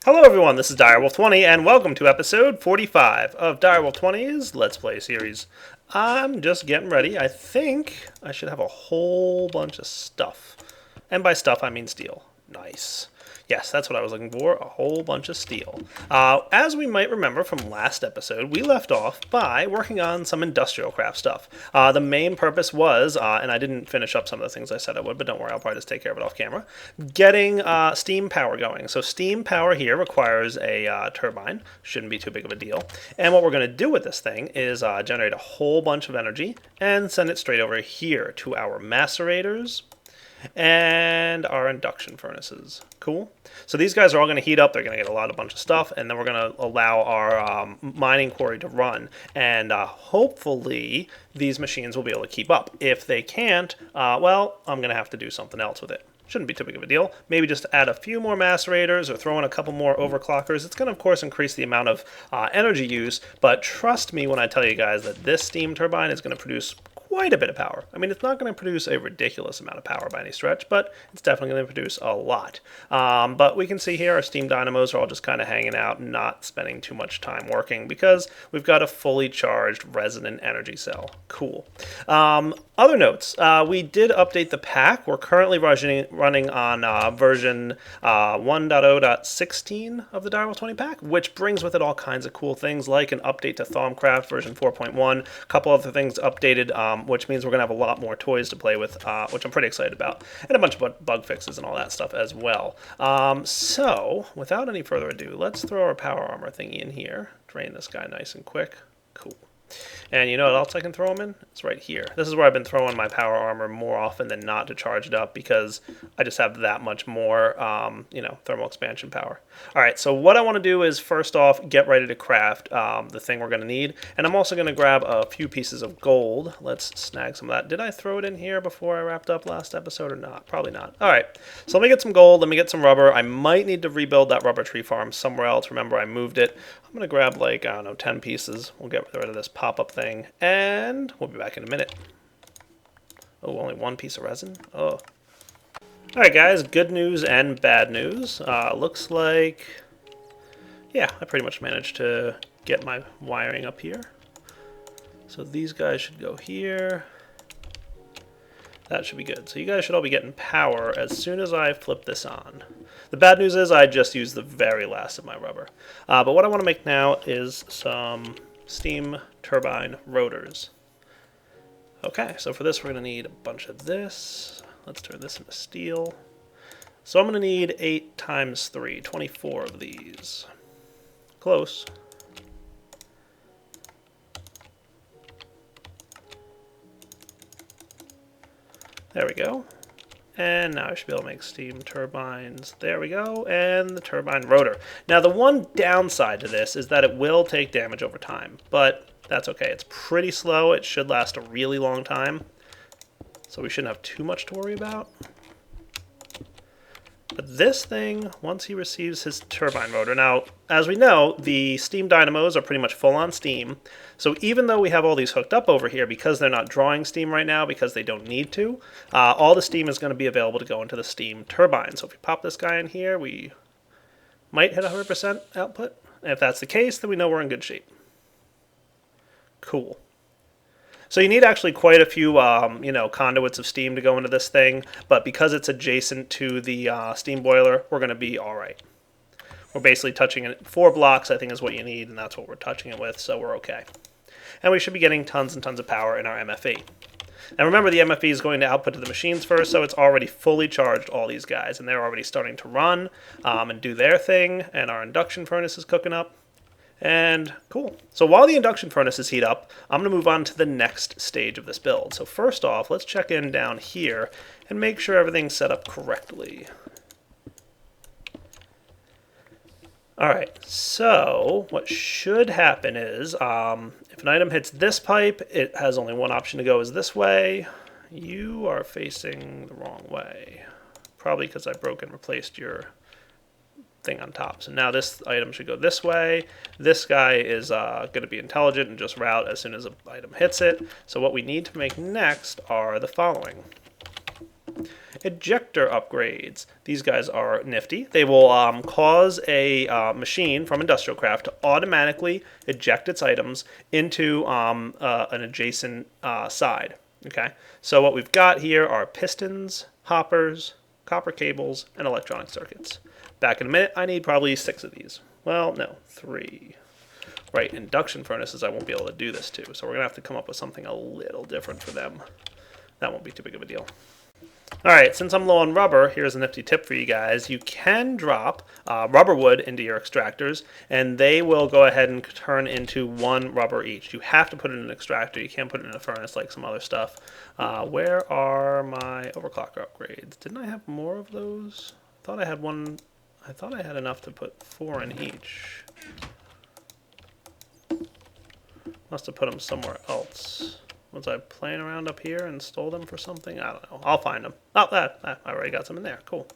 Hello everyone, this is Direwolf20 and welcome to episode 45 of Direwolf20's Let's Play series. I'm just getting ready. I think I should have a whole bunch of stuff. And by stuff I mean steel. Nice. Yes, that's what I was looking for, a whole bunch of steel. As we might remember from last episode, we left off by working on some industrial craft stuff. The main purpose was, and I didn't finish up some of the things I said I would, but don't worry, I'll probably just take care of it off camera, getting steam power going. So steam power here requires a turbine. Shouldn't be too big of a deal. And what we're going to do with this thing is generate a whole bunch of energy and send it straight over here to our macerators and our induction furnaces. Cool. So these guys are all going to heat up. They're going to get a bunch of stuff, and then we're going to allow our mining quarry to run. And hopefully these machines will be able to keep up. If they can't, well, I'm going to have to do something else with it. Shouldn't be too big of a deal. Maybe just add a few more macerators or throw in a couple more overclockers. It's going to, of course, increase the amount of energy use, but trust me when I tell you guys that this steam turbine is going to produce quite a bit of power. I mean, it's not going to produce a ridiculous amount of power by any stretch, but it's definitely going to produce a lot. But we can see here our steam dynamos are all just kind of hanging out and not spending too much time working because we've got a fully charged resonant energy cell. Cool. Other notes, we did update the pack. We're currently running on version 1.0.16 of the Direwolf20 pack, which brings with it all kinds of cool things like an update to Thaumcraft version 4.1, a couple other things updated, which means we're going to have a lot more toys to play with, which I'm pretty excited about, and a bunch of bug fixes and all that stuff as well. So, without any further ado, let's throw our power armor thingy in here, drain this guy nice and quick. Cool. And you know what else I can throw them in? It's right here. This is where I've been throwing my power armor more often than not to charge it up because I just have that much more, thermal expansion power. All right, so what I want to do is first off get ready to craft the thing we're going to need. And I'm also going to grab a few pieces of gold. Let's snag some of that. Did I throw it in here before I wrapped up last episode or not? Probably not. All right, so let me get some gold. Let me get some rubber. I might need to rebuild that rubber tree farm somewhere else. Remember, I moved it. I'm going to grab like, 10 pieces. We'll get rid of this pop-up thing, and we'll be back in a minute. Oh, only one piece of resin? Oh. Alright guys, good news and bad news. Looks like, yeah, I pretty much managed to get my wiring up here. So these guys should go here. That should be good. So you guys should all be getting power as soon as I flip this on. The bad news is I just used the very last of my rubber. But what I want to make now is some steam turbine rotors. Okay, so for this we're going to need a bunch of this. Let's turn this into steel. So I'm going to need 8 times 3, 24 of these. Close. There we go. And now I should be able to make steam turbines. There we go. And the turbine rotor. Now the one downside to this is that it will take damage over time, but that's okay. It's pretty slow. It should last a really long time, so we shouldn't have too much to worry about. But this thing, once he receives his turbine rotor, now, as we know, the steam dynamos are pretty much full on steam. So even though we have all these hooked up over here, because they're not drawing steam right now, because they don't need to, all the steam is going to be available to go into the steam turbine. So if we pop this guy in here, we might hit 100% output. And if that's the case, then we know we're in good shape. Cool. So you need actually quite a few, conduits of steam to go into this thing, but because it's adjacent to the steam boiler, we're going to be all right. We're basically touching it. 4 blocks, I think, is what you need, and that's what we're touching it with, so we're okay. And we should be getting tons and tons of power in our MFE. And remember, the MFE is going to output to the machines first, so it's already fully charged, all these guys, and they're already starting to run and do their thing, and our induction furnace is cooking up. And cool. So while the induction furnaces heat up, I'm going to move on to the next stage of this build. So first off, let's check in down here and make sure everything's set up correctly. Alright, so what should happen is, if an item hits this pipe, it has only one option to go is this way. You are facing the wrong way. Probably because I broke and replaced your thing on top. So now this item should go this way. This guy is going to be intelligent and just route as soon as an item hits it. So what we need to make next are the following. ejector upgrades. These guys are nifty. They will cause a machine from Industrialcraft to automatically eject its items into an adjacent side. Okay, so what we've got here are pistons, hoppers, copper cables, and electronic circuits. Back in a minute, I need probably 6 of these. Well, no, 3. Right, induction furnaces I won't be able to do this to, so we're going to have to come up with something a little different for them. That won't be too big of a deal. Alright, since I'm low on rubber, here's a nifty tip for you guys. You can drop rubber wood into your extractors, and they will go ahead and turn into 1 rubber each. You have to put it in an extractor. You can't put it in a furnace like some other stuff. Where are my overclocker upgrades? Didn't I have more of those? I thought I had one. I thought I had enough to put 4 in each. Must have put them somewhere else. Was I playing around up here and stole them for something? I don't know. I'll find them. Oh, I already got some in there. Cool.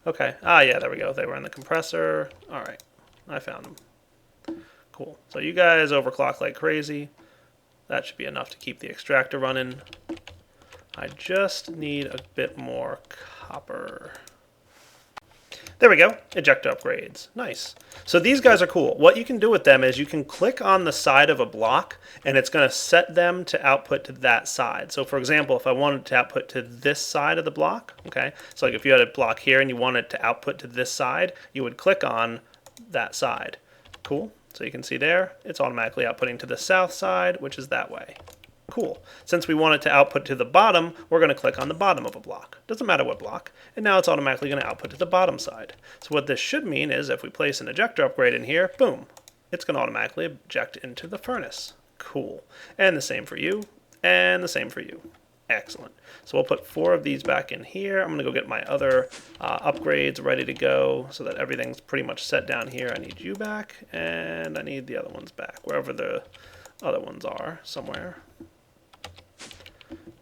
Okay. Ah, yeah, there we go. They were in the compressor. All right. I found them. Cool. So you guys overclock like crazy. That should be enough to keep the extractor running. I just need a bit more copper. There we go, ejector upgrades. Nice. So these guys are cool. What you can do with them is you can click on the side of a block and it's going to set them to output to that side. So for example, if I wanted to output to this side of the block, okay, so like if you had a block here and you wanted to output to this side, you would click on that side. Cool. So you can see there, it's automatically outputting to the south side, which is that way. Cool. Since we want it to output to the bottom, we're going to click on the bottom of a block. Doesn't matter what block. And now it's automatically going to output to the bottom side. So what this should mean is if we place an ejector upgrade in here, boom, it's going to automatically eject into the furnace. Cool. And the same for you, and the same for you. Excellent. So we'll put 4 of these back in here. I'm going to go get my other upgrades ready to go so that everything's pretty much set down here. I need you back, and I need the other ones back, wherever the other ones are, somewhere.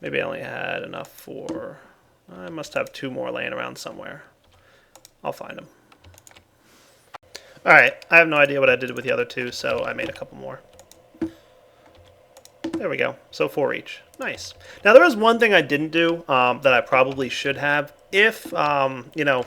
Maybe I only had enough for... I must have 2 more laying around somewhere. I'll find them. Alright, I have no idea what I did with the other 2, so I made a couple more. There we go. So 4 each. Nice. Now there is one thing I didn't do that I probably should have. If, you know,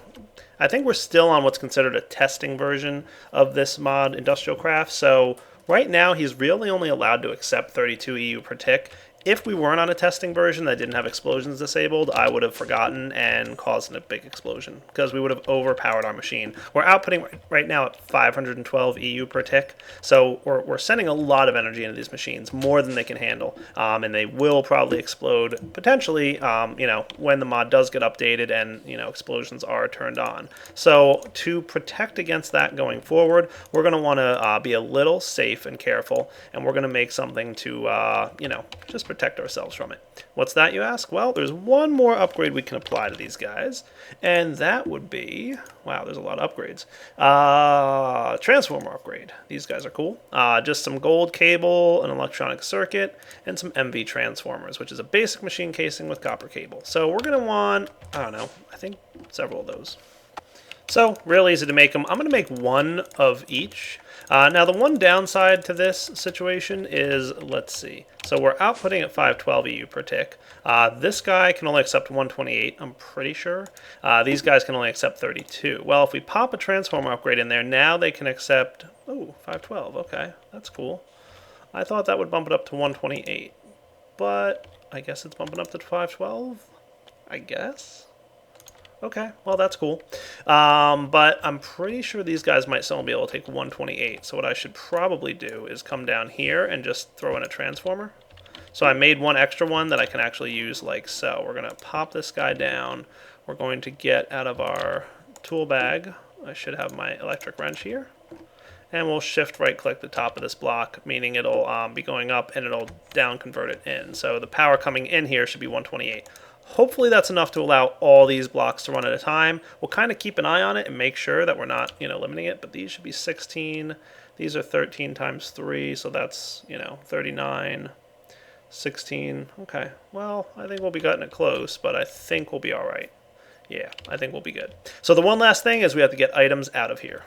I think we're still on what's considered a testing version of this mod, Industrialcraft. So right now he's really only allowed to accept 32 EU per tick. If we weren't on a testing version that didn't have explosions disabled, I would have forgotten and caused a big explosion because we would have overpowered our machine. We're outputting right now at 512 EU per tick, so we're sending a lot of energy into these machines, more than they can handle, and they will probably explode potentially, you know, when the mod does get updated and, you know, explosions are turned on. So to protect against that going forward, we're going to want to be a little safe and careful, and we're going to make something to, you know, just protect ourselves from it. What's that, you ask? Well, there's one more upgrade we can apply to these guys, and that would be, wow, there's a lot of upgrades. Transformer upgrade. These guys are cool. Just some gold cable, an electronic circuit, and some MV transformers, which is a basic machine casing with copper cable. So we're going to want, I don't know, I think several of those. So, real easy to make them. I'm going to make 1 of each. Now, the one downside to this situation is, let's see. So, we're outputting at 512 EU per tick. This guy can only accept 128, I'm pretty sure. These guys can only accept 32. Well, if we pop a transformer upgrade in there, now they can accept, oh, 512. Okay, that's cool. I thought that would bump it up to 128. But I guess it's bumping up to 512? I guess? Okay, well that's cool. But I'm pretty sure these guys might still be able to take 128. So what I should probably do is come down here and just throw in a transformer. So I made 1 extra one that I can actually use like so. We're going to pop this guy down. We're going to get out of our tool bag. I should have my electric wrench here. And we'll shift right click the top of this block, meaning it'll be going up and it'll down convert it in. So the power coming in here should be 128. Hopefully that's enough to allow all these blocks to run at a time. We'll kind of keep an eye on it and make sure that we're not, you know, limiting it, but these should be 16. These are 13 times 3, so that's, you know, 39, 16. Okay, well, I think we'll be cutting it close, but I think we'll be all right. Yeah, I think we'll be good. So the one last thing is we have to get items out of here.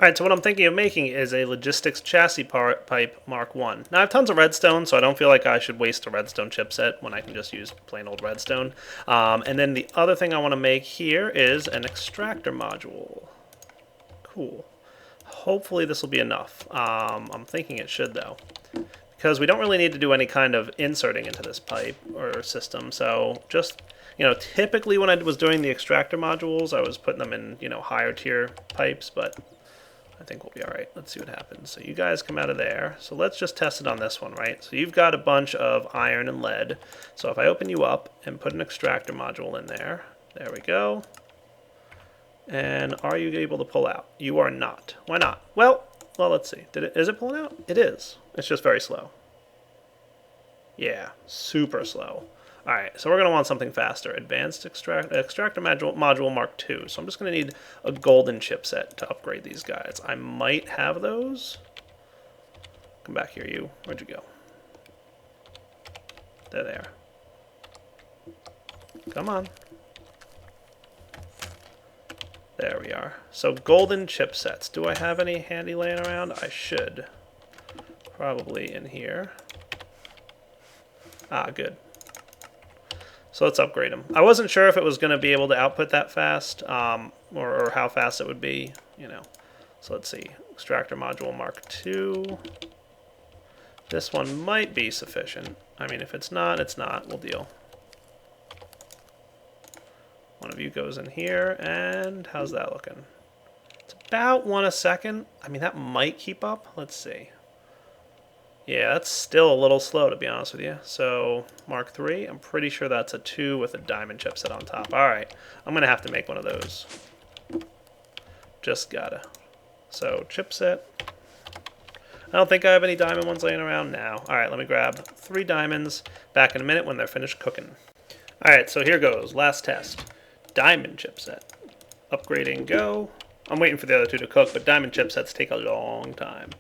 Alright, so what I'm thinking of making is a logistics chassis pipe Mark 1. Now I have tons of redstone, so I don't feel like I should waste a redstone chipset when I can just use plain old redstone. And then the other thing I want to make here is an extractor module. Cool. Hopefully this will be enough. I'm thinking it should though, because we don't really need to do any kind of inserting into this pipe or system. So just, typically when I was doing the extractor modules, I was putting them in, higher tier pipes, but I think we'll be all right. Let's see what happens. So you guys come out of there. So let's just test it on this one, right? So you've got a bunch of iron and lead. So if I open you up and put an extractor module in there, there we go. And are you able to pull out? You are not. Why not? Well, let's see. Is it pulling out? It is. It's just very slow. Yeah, super slow. All right, so we're going to want something faster. Advanced extractor module Mark 2. So I'm just going to need a golden chipset to upgrade these guys. I might have those. Come back here, you. Where'd you go? There they are. Come on. There we are. So golden chipsets. Do I have any handy laying around? I should. Probably in here. Ah, good. So let's upgrade them. I wasn't sure if it was going to be able to output that fast, or how fast it would be, So let's see. Extractor module Mark 2. This one might be sufficient. I mean, if it's not, it's not. We'll deal. One of you goes in here, and how's that looking? It's about 1 a second. I mean, that might keep up. Let's see. Yeah, that's still a little slow, to be honest with you. So, Mark 3, I'm pretty sure that's a 2 with a diamond chipset on top. Alright, I'm going to have to make one of those. Just gotta. So, chipset. I don't think I have any diamond ones laying around now. Alright, let me grab 3 diamonds. Back in a minute when they're finished cooking. Alright, so here goes. Last test. Diamond chipset. Upgrading, go. I'm waiting for the other 2 to cook, but diamond chipsets take a long time.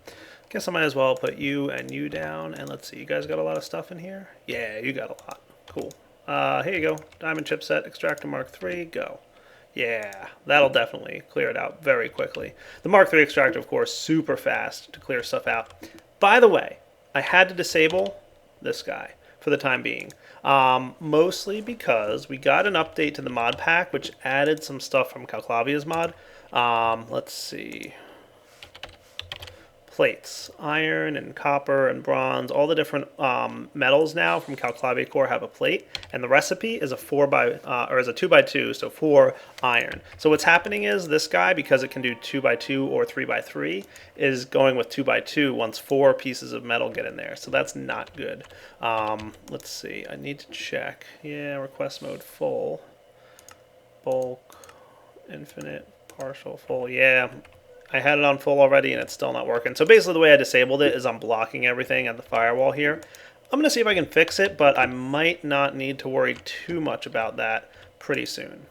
Guess I might as well put you and you down, and let's see, you guys got a lot of stuff in here? Yeah, you got a lot. Cool. Here you go. Diamond chipset, extractor Mark 3, go. Yeah, that'll definitely clear it out very quickly. The Mark 3 extractor, of course, super fast to clear stuff out. By the way, I had to disable this guy for the time being. Mostly because we got an update to the mod pack, which added some stuff from Calclavia's mod. Let's see. Plates, iron and copper and bronze, all the different metals now from Calclavia Core have a plate, and the recipe is a 2x2, so 4 iron. So what's happening is this guy, because it can do 2x2 or 3x3, is going with 2x2 once 4 pieces of metal get in there. So that's not good. Let's see. I need to check. Yeah, request mode full, bulk, infinite, partial, full. Yeah. I had it on full already and it's still not working. So basically the way I disabled it is I'm blocking everything at the firewall here. I'm going to see if I can fix it, but I might not need to worry too much about that pretty soon.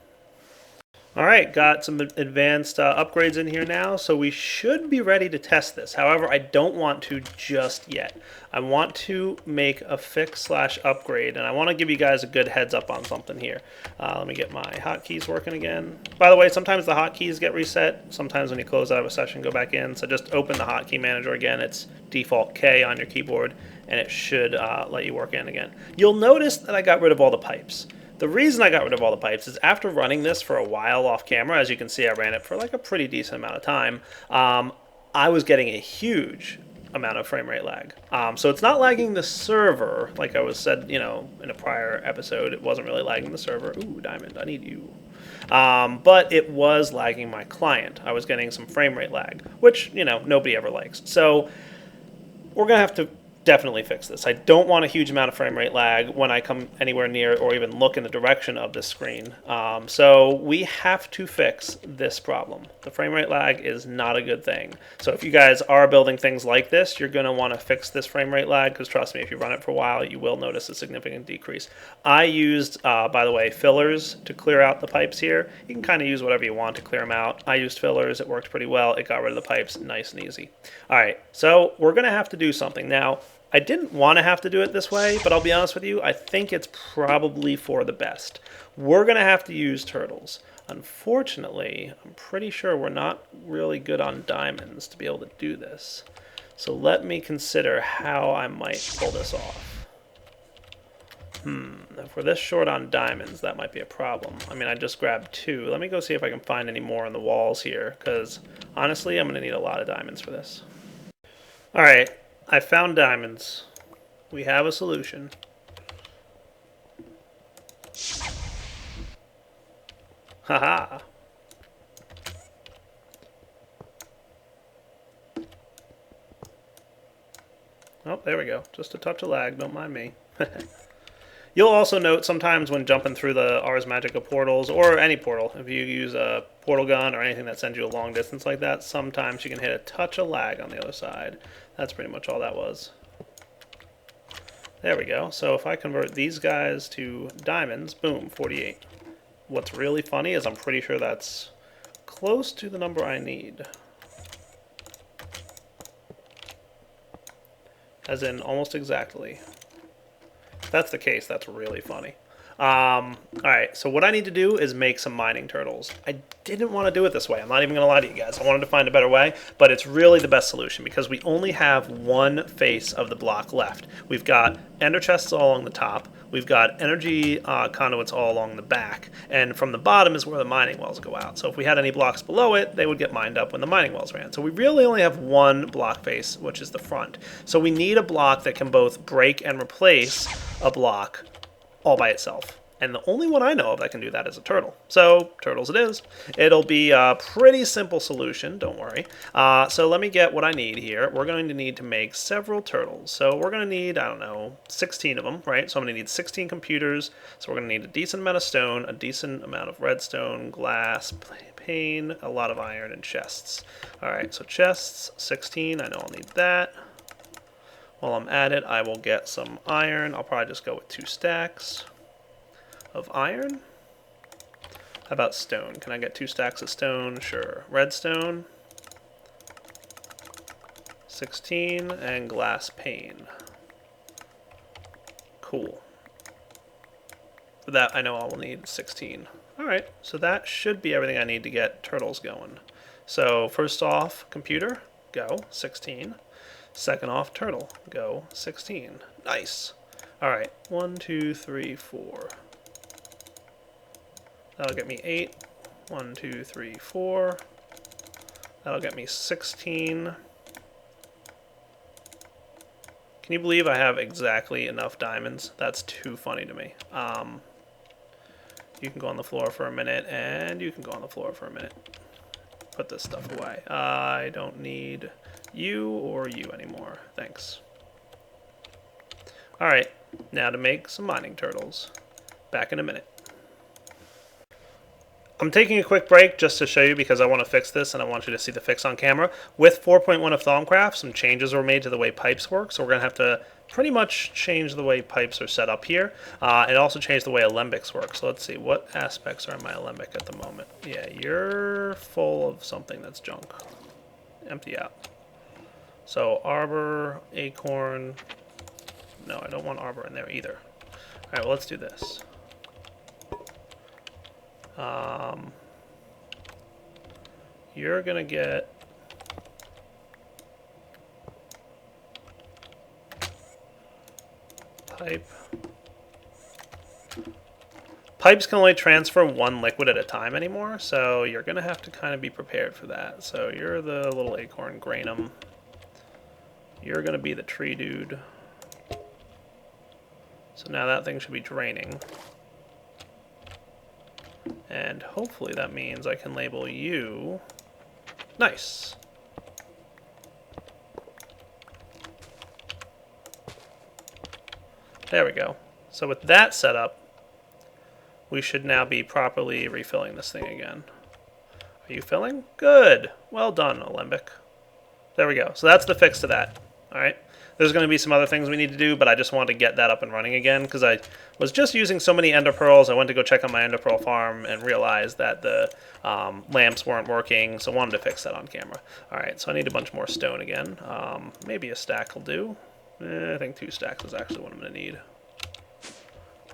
Alright, got some advanced upgrades in here now, so we should be ready to test this. However, I don't want to just yet. I want to make a fix/upgrade, and I want to give you guys a good heads up on something here. Let me get my hotkeys working again. By the way, sometimes the hotkeys get reset. Sometimes when you close out of a session, go back in. So just open the hotkey manager again. It's default K on your keyboard, and it should let you work in again. You'll notice that I got rid of all the pipes. The reason I got rid of all the pipes is after running this for a while off camera, as you can see I ran it for like a pretty decent amount of time, I was getting a huge amount of frame rate lag. So it's not lagging the server, like I was said, in a prior episode, it wasn't really lagging the server. Ooh, diamond, I need you. But it was lagging my client. I was getting some frame rate lag, which, nobody ever likes. So we're going to have to definitely fix this. I don't want a huge amount of frame rate lag when I come anywhere near or even look in the direction of this screen. So we have to fix this problem. The frame rate lag is not a good thing. So if you guys are building things like this, you're going to want to fix this frame rate lag, because trust me, if you run it for a while, you will notice a significant decrease. I used, by the way, fillers to clear out the pipes here. You can kind of use whatever you want to clear them out. I used fillers. It worked pretty well. It got rid of the pipes nice and easy. All right, so we're going to have to do something. Now, I didn't want to have to do it this way, but I'll be honest with you, I think it's probably for the best. We're going to have to use turtles. Unfortunately, I'm pretty sure we're not really good on diamonds to be able to do this. So let me consider how I might pull this off. If we're this short on diamonds, that might be a problem. I mean, I just grabbed 2. Let me go see if I can find any more on the walls here, because honestly, I'm going to need a lot of diamonds for this. Alright, I found diamonds. We have a solution. Haha! Oh, there we go. Just a touch of lag, don't mind me. You'll also note sometimes when jumping through the Ars Magica portals, or any portal, if you use a portal gun or anything that sends you a long distance like that, sometimes you can hit a touch of lag on the other side. That's pretty much all that was. There we go. So if I convert these guys to diamonds, boom, 48. What's really funny is I'm pretty sure that's close to the number I need. As in, almost exactly. If that's the case, that's really funny. Alright, so what I need to do is make some mining turtles. I didn't want to do it this way. I'm not even going to lie to you guys. I wanted to find a better way, but it's really the best solution because we only have one face of the block left. We've got ender chests all along the top. We've got energy conduits all along the back. And from the bottom is where the mining wells go out. So if we had any blocks below it, they would get mined up when the mining wells ran. So we really only have one block face, which is the front. So we need a block that can both break and replace a block all by itself. And the only one I know of that can do that is a turtle. So, turtles it is. It'll be a pretty simple solution, don't worry. So let me get what I need here. We're going to need to make several turtles. So we're going to need, I don't know, 16 of them, right? So I'm going to need 16 computers. So we're going to need a decent amount of stone, a decent amount of redstone, glass, pane, a lot of iron, and chests. Alright, so chests, 16. I know I'll need that. While I'm at it, I will get some iron. I'll probably just go with 2 stacks of iron. How about stone? Can I get 2 stacks of stone? Sure. Redstone, 16, and glass pane. Cool. For that, I know I will need 16. Alright, so that should be everything I need to get turtles going. So, first off, computer, go, 16. Second off, turtle, go, 16. Nice. Alright, 1, 2, 3, 4. That'll get me 8. 1, 2, 3, 4. That'll get me 16. Can you believe I have exactly enough diamonds? That's too funny to me. You can go on the floor for a minute, and you can go on the floor for a minute. Put this stuff away. I don't need you or you anymore. Thanks. Alright, now to make some mining turtles. Back in a minute. I'm taking a quick break just to show you because I want to fix this and I want you to see the fix on camera. With 4.1 of Thaumcraft, some changes were made to the way pipes work, so we're going to have to pretty much change the way pipes are set up here. It also changed the way alembics work. So let's see, what aspects are in my alembic at the moment? Yeah, you're full of something that's junk. Empty out. So arbor, acorn. No, I don't want arbor in there either. Alright, well let's do this. You're gonna get pipe. Pipes can only transfer one liquid at a time anymore, so you're gonna have to kind of be prepared for that. So you're the little acorn granum. You're gonna be the tree dude. So now that thing should be draining. And hopefully that means I can label you. Nice. There we go. So with that set up, we should now be properly refilling this thing again. Are you filling? Good. Well done, Alembic. There we go. So that's the fix to that. Alright. There's going to be some other things we need to do, but I just wanted to get that up and running again because I was just using so many ender pearls. I went to go check on my ender pearl farm and realized that the lamps weren't working, so I wanted to fix that on camera. Alright, so I need a bunch more stone again. Maybe a stack will do. I think 2 stacks is actually what I'm going to need.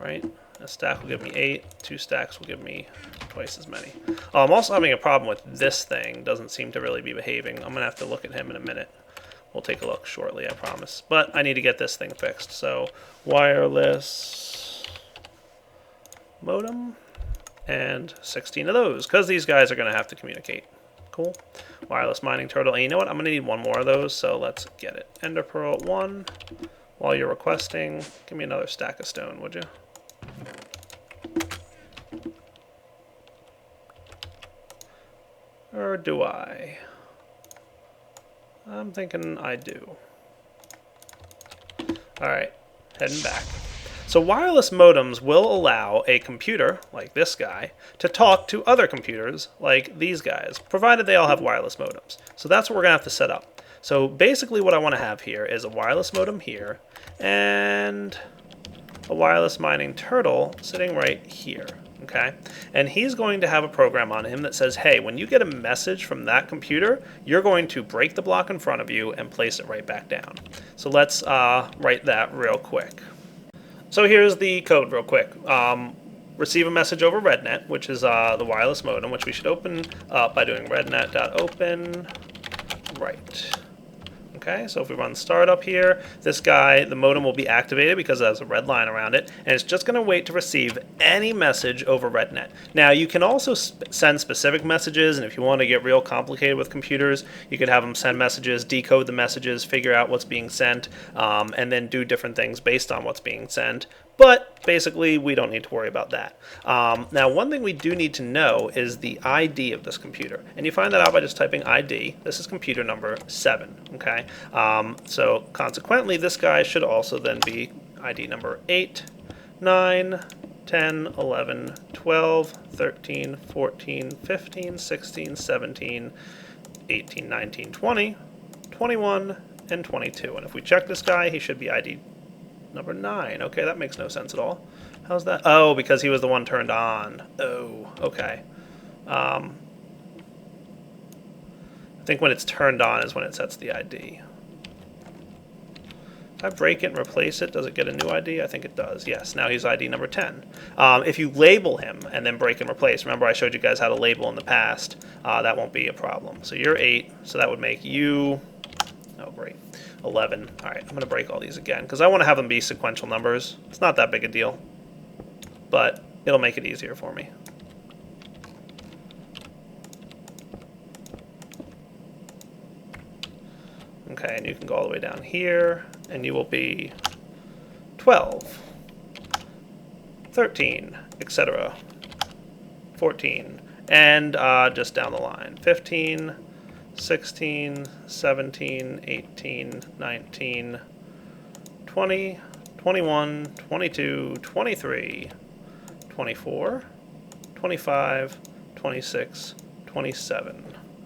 Right? A stack will give me 8. 2 stacks will give me twice as many. Oh, I'm also having a problem with this thing. Doesn't seem to really be behaving. I'm going to have to look at him in a minute. We'll take a look shortly, I promise. But I need to get this thing fixed. So wireless modem and 16 of those, because these guys are going to have to communicate. Cool. Wireless mining turtle. And you know what? I'm going to need one more of those, so let's get it. Ender pearl at 1. While you're requesting, give me another stack of stone, would you? Or do I? I'm thinking I do. Alright, heading back. So wireless modems will allow a computer, like this guy, to talk to other computers, like these guys, provided they all have wireless modems. So that's what we're going to have to set up. So basically what I want to have here is a wireless modem here, and a wireless mining turtle sitting right here. Okay, and he's going to have a program on him that says, hey, when you get a message from that computer, you're going to break the block in front of you and place it right back down. So let's write that real quick. So here's the code real quick. Receive a message over RedNet, which is the wireless modem, which we should open up by doing rednet.open right. Okay, so if we run startup here, this guy, the modem will be activated because it has a red line around it, and it's just going to wait to receive any message over RedNet. Now, you can also send specific messages, and if you want to get real complicated with computers, you could have them send messages, decode the messages, figure out what's being sent, and then do different things based on what's being sent. But basically, we don't need to worry about that. Now, one thing we do need to know is the ID of this computer. And you find that out by just typing ID. This is computer number 7. Okay. So consequently, this guy should also then be ID number 8, 9, 10, 11, 12, 13, 14, 15, 16, 17, 18, 19, 20, 21, and 22. And if we check this guy, he should be ID number 9. Okay, that makes no sense at all. How's that? Oh, because he was the one turned on. Oh, okay. I think when it's turned on is when it sets the ID. If I break it and replace it, does it get a new ID? I think it does. Yes, now he's ID number 10. If you label him and then break and replace, remember I showed you guys how to label in the past, that won't be a problem. So you're 8, so that would make you, oh great, 11. All right, I'm going to break all these again because I want to have them be sequential numbers. It's not that big a deal, but it'll make it easier for me. Okay, and you can go all the way down here, and you will be 12, 13, etc., 14, and just down the line, 15, 16, 17, 18, 19, 20, 21, 22, 23, 24, 25, 26, 27,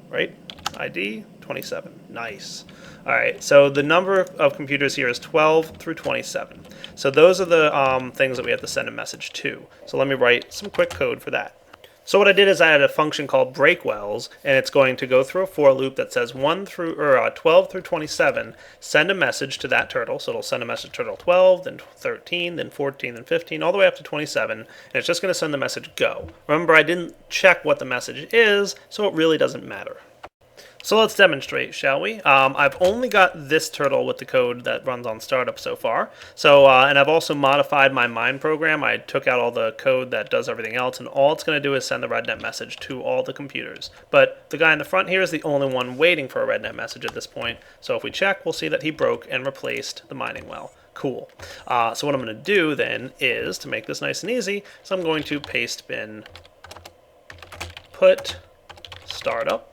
right? ID 27. Nice. All right, so the number of computers here is 12 through 27. So those are the things that we have to send a message to. So let me write some quick code for that. So what I did is I had a function called breakwells, and it's going to go through a for loop that says 12 through 27, send a message to that turtle. So it'll send a message to turtle 12, then 13, then 14, then 15, all the way up to 27, and it's just going to send the message go. Remember, I didn't check what the message is, so it really doesn't matter. So let's demonstrate, shall we? I've only got this turtle with the code that runs on startup so far. So, and I've also modified my mine program. I took out all the code that does everything else, and all it's going to do is send the RedNet message to all the computers. But the guy in the front here is the only one waiting for a RedNet message at this point. So if we check, we'll see that he broke and replaced the mining well. Cool. So what I'm going to do then is, to make this nice and easy, so I'm going to paste bin put startup.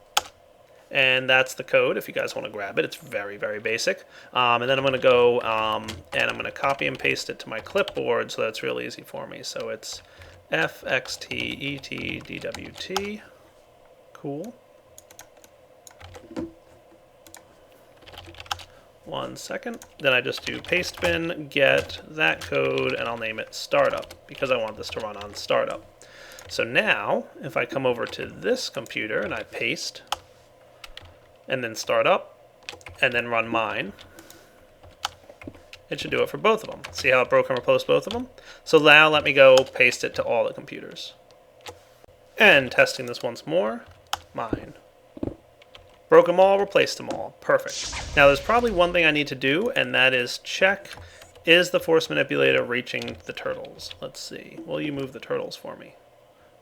And that's the code if you guys want to grab it. It's very, very basic. And then I'm going to go and I'm going to copy and paste it to my clipboard so that's real easy for me. So it's fxtetdwt. Cool. 1 second. Then I just do paste bin, get that code, and I'll name it startup because I want this to run on startup. So now, if I come over to this computer and I paste, and then start up, and then run mine, It should do it for both of them. See how it broke and replaced both of them? So now let me go paste it to all the computers. And testing this once more, mine. Broke them all, replaced them all. Perfect. Now there's probably one thing I need to do, and that is check, is the force manipulator reaching the turtles? Let's see. Will you move the turtles for me?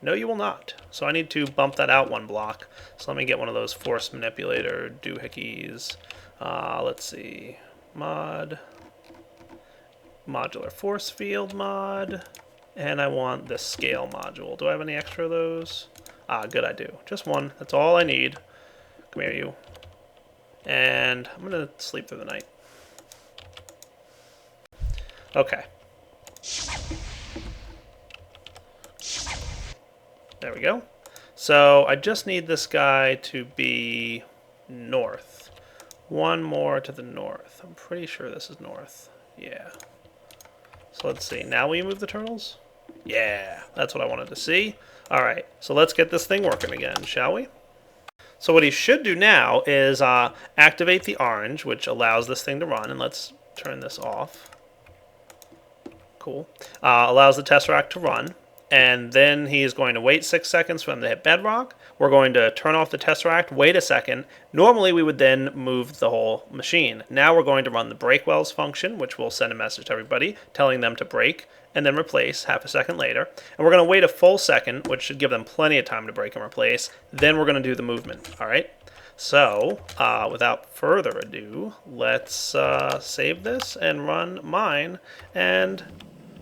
No, you will not. So I need to bump that out one block. So let me get one of those force manipulator doohickeys. Let's see. Mod. Modular force field mod. And I want the scale module. Do I have any extra of those? Good, I do. Just one. That's all I need. Come here, you. And I'm going to sleep through the night. Okay. There we go. So I just need this guy to be north. One more to the north. I'm pretty sure this is north. Yeah. So let's see. Now will you move the turtles? Yeah, that's what I wanted to see. All right, so let's get this thing working again, shall we? So what he should do now is activate the orange, which allows this thing to run. And let's turn this off. Cool. Allows the Tesseract to run. And then he is going to wait 6 seconds for him to hit bedrock. We're going to turn off the Tesseract, wait a second. Normally we would then move the whole machine. Now we're going to run the break wells function, which will send a message to everybody telling them to break and then replace half a second later. And we're going to wait a full second, which should give them plenty of time to break and replace. Then we're going to do the movement. All right. So without further ado, let's save this and run mine and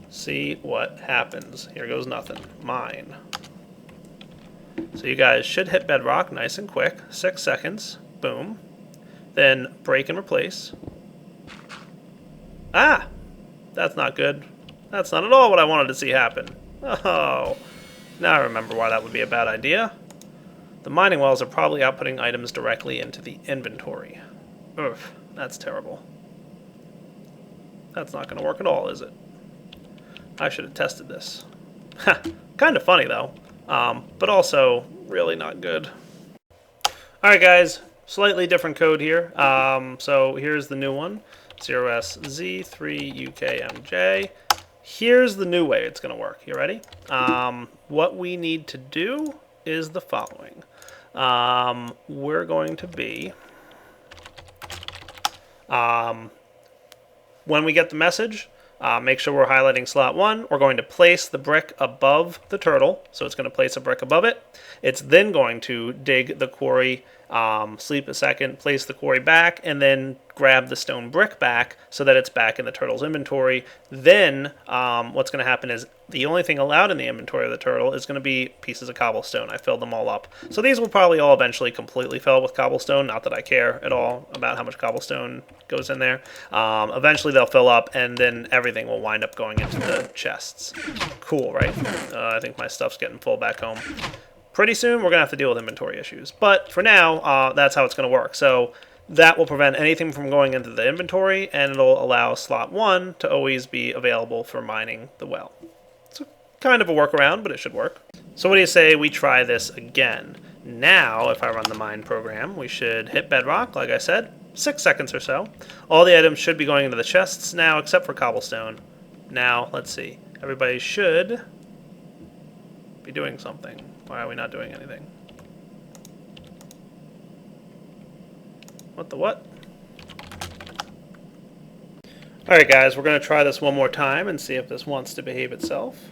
see what happens. Here goes nothing. Mine. So you guys should hit bedrock nice and quick. 6 seconds. Boom. Then break and replace. Ah! That's not good. That's not at all what I wanted to see happen. Oh. Now I remember why that would be a bad idea. The mining wells are probably outputting items directly into the inventory. Ugh. That's terrible. That's not going to work at all, is it? I should have tested this. Kind of funny, though. But also really not good. Alright, guys. Slightly different code here. So here's the new one. 0SZ3UKMJ. Here's the new way it's going to work. You ready? What we need to do is the following. We're going to be... when we get the message... make sure we're highlighting slot 1. We're going to place the brick above the turtle. So it's going to place a brick above it. It's then going to dig the quarry, sleep a second, place the quarry back, and then grab the stone brick back so that it's back in the turtle's inventory. Then what's going to happen is the only thing allowed in the inventory of the turtle is going to be pieces of cobblestone. I filled them all up. So these will probably all eventually completely fill with cobblestone. Not that I care at all about how much cobblestone goes in there. Eventually they'll fill up, and then everything will wind up going into the chests. Cool, right? I think my stuff's getting full back home. Pretty soon we're going to have to deal with inventory issues. But for now, that's how it's going to work. So that will prevent anything from going into the inventory, and it'll allow slot 1 to always be available for mining the well. It's kind of a workaround, but it should work. So what do you say we try this again? Now, if I run the mine program, we should hit bedrock, like I said, 6 seconds or so. All the items should be going into the chests now, except for cobblestone. Now, let's see. Everybody should be doing something. Why are we not doing anything? What the what? Alright guys, we're going to try this one more time and see if this wants to behave itself.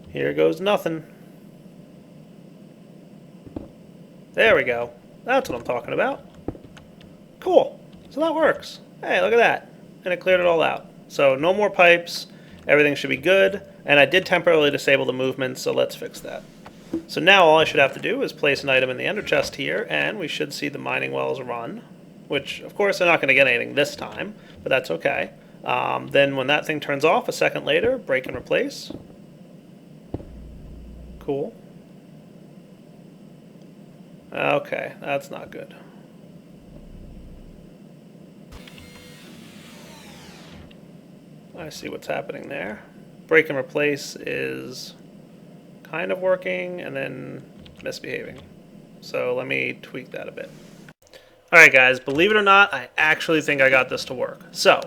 Here goes nothing. There we go. That's what I'm talking about. Cool. So that works. Hey, look at that. And it cleared it all out. So no more pipes. Everything should be good. And I did temporarily disable the movement, so let's fix that. So now all I should have to do is place an item in the ender chest here, and we should see the mining wells run. Which, of course, they're not going to get anything this time, but that's okay. Then when that thing turns off a second later, break and replace. Cool. Okay, that's not good. I see what's happening there. Break and replace is kind of working and then misbehaving. So let me tweak that a bit. Alright guys, believe it or not, I actually think I got this to work. So,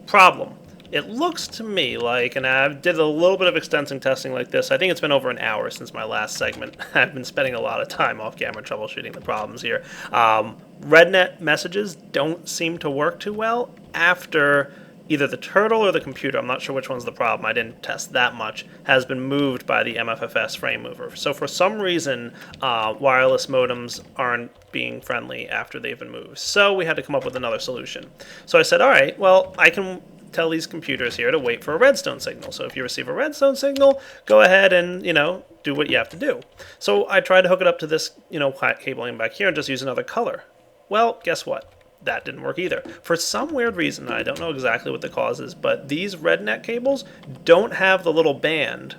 Problem. It looks to me like, and I did a little bit of extensive testing like this, I think it's been over an hour since my last segment. I've been spending a lot of time off camera troubleshooting the problems here. RedNet messages don't seem to work too well after either the turtle or the computer, I'm not sure which one's the problem, I didn't test that much, has been moved by the MFFS frame mover. So for some reason, wireless modems aren't being friendly after they've been moved. So we had to come up with another solution. So I said, all right, well, I can tell these computers here to wait for a redstone signal. So if you receive a redstone signal, go ahead and, do what you have to do. So I tried to hook it up to this, cabling back here and just use another color. Well, guess what? That didn't work either. For some weird reason, I don't know exactly what the cause is, but these RedNet cables don't have the little band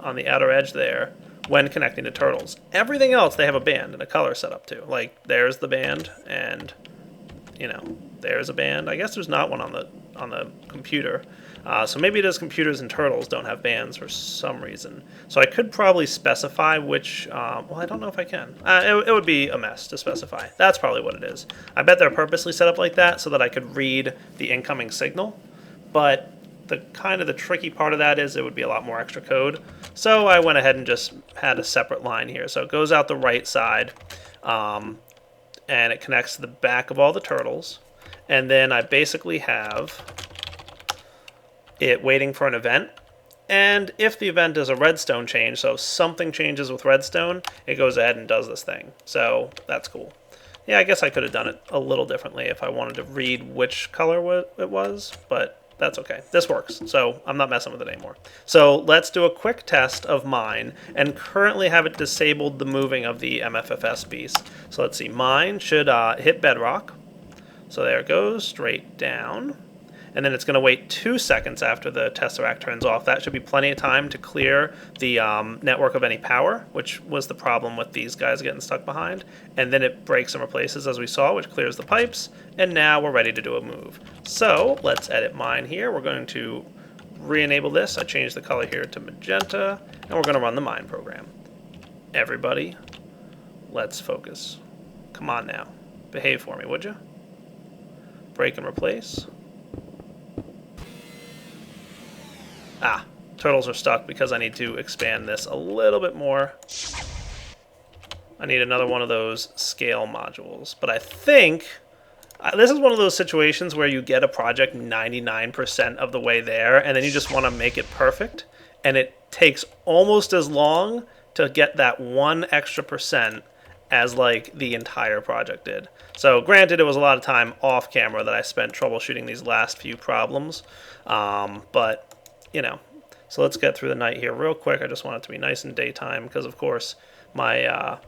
on the outer edge there when connecting to turtles. Everything else, they have a band and a color set up to. Like, there's the band, and, there's a band. I guess there's not one on the computer. So maybe it is computers and turtles don't have bands for some reason. So I could probably specify which, well, I don't know if I can. It would be a mess to specify. That's probably what it is. I bet they're purposely set up like that so that I could read the incoming signal. But the tricky part of that is it would be a lot more extra code. So I went ahead and just had a separate line here. So it goes out the right side, and it connects to the back of all the turtles. And then I basically have it waiting for an event, and if the event is a redstone change, so if something changes with redstone, it goes ahead and does this thing. So that's cool. Yeah, I guess I could have done it a little differently if I wanted to read which color it was, but that's okay. This works, so I'm not messing with it anymore. So let's do a quick test of mine, and currently have it disabled the moving of the MFFS piece. So let's see, mine should hit bedrock. So there it goes, straight down. And then it's going to wait 2 seconds after the tesseract turns off. That should be plenty of time to clear the network of any power, which was the problem with these guys getting stuck behind. And then it breaks and replaces, as we saw, which clears the pipes. And now we're ready to do a move. So let's edit mine here. We're going to re-enable this. I changed the color here to magenta, and we're going to run the mine program. Everybody, let's focus. Come on now. Behave for me, would you? Break and replace. Turtles are stuck because I need to expand this a little bit more. I need another one of those scale modules. But I think this is one of those situations where you get a project 99% of the way there, and then you just want to make it perfect. And it takes almost as long to get that 1 extra percent as like the entire project did. So granted, it was a lot of time off camera that I spent troubleshooting these last few problems. But, so let's get through the night here real quick. I just want it to be nice and daytime because, of course, my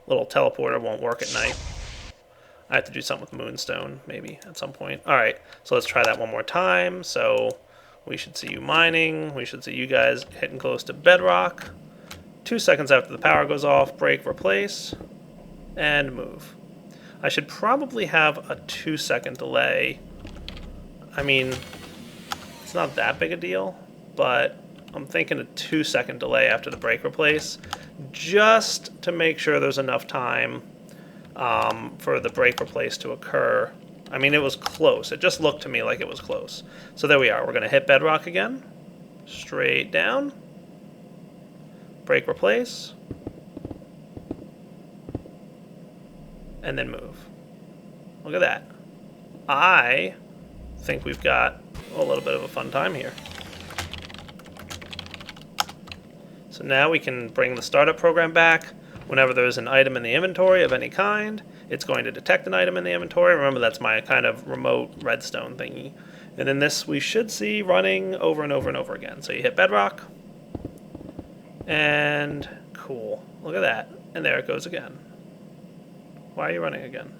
little teleporter won't work at night. I have to do something with Moonstone, maybe, at some point. All right, so let's try that one more time. So we should see you mining. We should see you guys hitting close to bedrock. 2 seconds after the power goes off, break, replace, and move. I should probably have a 2-second delay. I mean, it's not that big a deal, but I'm thinking a 2-second delay after the break replace, just to make sure there's enough time for the break replace to occur. I mean, it was close. It just looked to me like it was close. So there we are. We're going to hit bedrock again. Straight down. Break replace. And then move. Look at that. I think we've got a little bit of a fun time here. So now we can bring the startup program back. Whenever there's an item in the inventory of any kind, it's going to detect an item in the inventory. Remember, that's my kind of remote redstone thingy. And then this we should see running over and over and over again. So you hit bedrock. And cool. Look at that. And there it goes again. Why are you running again?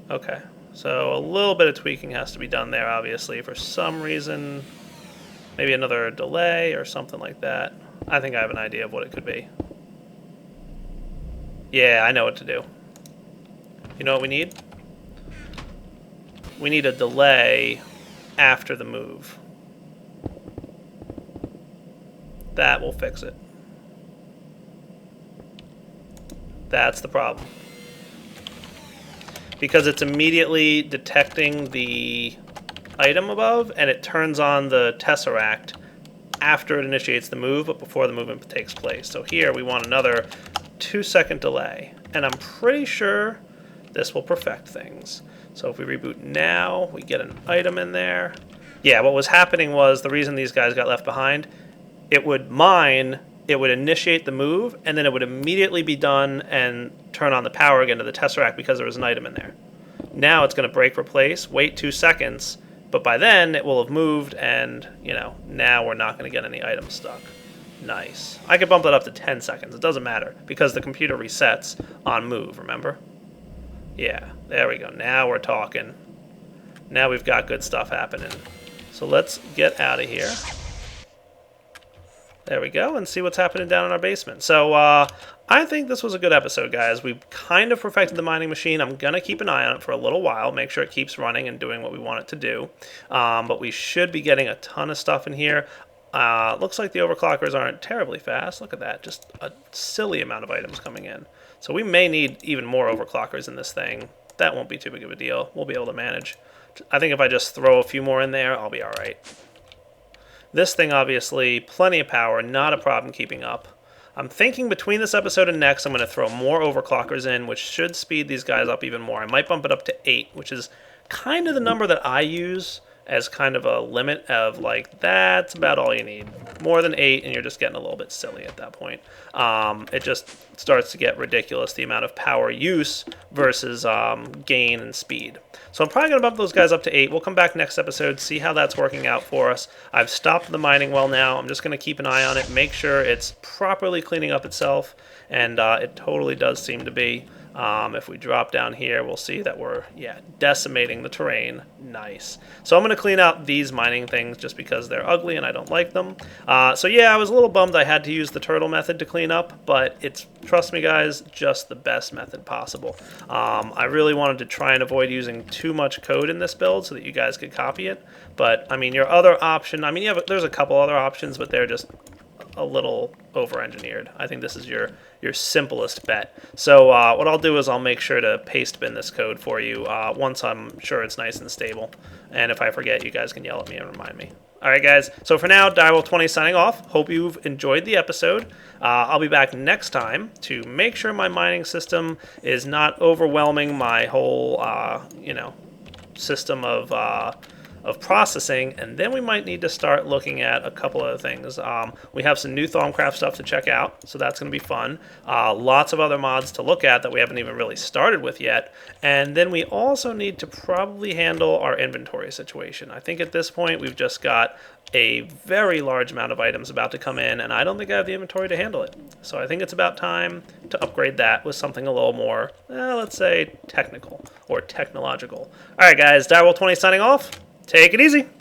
Okay, so a little bit of tweaking has to be done there, obviously. For some reason, maybe another delay or something like that. I think I have an idea of what it could be. Yeah, I know what to do. You know what we need? We need a delay after the move. That will fix it. That's the problem. Because it's immediately detecting the item above, and it turns on the Tesseract after it initiates the move, but before the movement takes place. So here we want another 2-second delay. And I'm pretty sure this will perfect things. So if we reboot now, we get an item in there. Yeah, what was happening was, the reason these guys got left behind, it would mine, it would initiate the move, and then it would immediately be done and turn on the power again to the Tesseract because there was an item in there. Now it's going to break replace, wait 2 seconds, but by then it will have moved, and, you know, now we're not going to get any items stuck. Nice. I could bump that up to 10 seconds. It doesn't matter, because the computer resets on move, remember? Yeah, there we go. Now we're talking. Now we've got good stuff happening. So let's get out of here. There we go, and see what's happening down in our basement. So I think this was a good episode, guys. We've kind of perfected the mining machine. I'm going to keep an eye on it for a little while, make sure it keeps running and doing what we want it to do. But we should be getting a ton of stuff in here. Looks like the overclockers aren't terribly fast. Look at that, just a silly amount of items coming in. So we may need even more overclockers in this thing. That won't be too big of a deal. We'll be able to manage. I think if I just throw a few more in there, I'll be all right. This thing, obviously, plenty of power, not a problem keeping up. I'm thinking between this episode and next, I'm going to throw more overclockers in, which should speed these guys up even more. I might bump it up to 8, which is kind of the number that I use as kind of a limit of, like, that's about all you need. More than 8, and you're just getting a little bit silly at that point. It just starts to get ridiculous, the amount of power use versus gain and speed. So I'm probably going to bump those guys up to 8. We'll come back next episode, see how that's working out for us. I've stopped the mining well now. I'm just going to keep an eye on it, make sure it's properly cleaning up itself, and it totally does seem to be. If we drop down here, we'll see that we're, decimating the terrain. Nice. So I'm going to clean out these mining things just because they're ugly and I don't like them. So yeah, I was a little bummed I had to use the turtle method to clean up, but it's, trust me guys, just the best method possible. I really wanted to try and avoid using too much code in this build so that you guys could copy it. But, I mean, your other option, I mean, there's a couple other options, but they're just a little over-engineered. I think this is your simplest bet. So what I'll do is I'll make sure to paste bin this code for you once I'm sure it's nice and stable. And if I forget, you guys can yell at me and remind me. Alright guys, so for now, Direwolf20 signing off. Hope you've enjoyed the episode. I'll be back next time to make sure my mining system is not overwhelming my whole, system of processing, and then we might need to start looking at a couple other things. We have some new Thaumcraft stuff to check out, so that's going to be fun. Lots of other mods to look at that we haven't even really started with yet. And then we also need to probably handle our inventory situation. I think at this point we've just got a very large amount of items about to come in, and I don't think I have the inventory to handle it. So I think it's about time to upgrade that with something a little more, let's say, technical or technological. Alright guys, Direwolf20 signing off. Take it easy.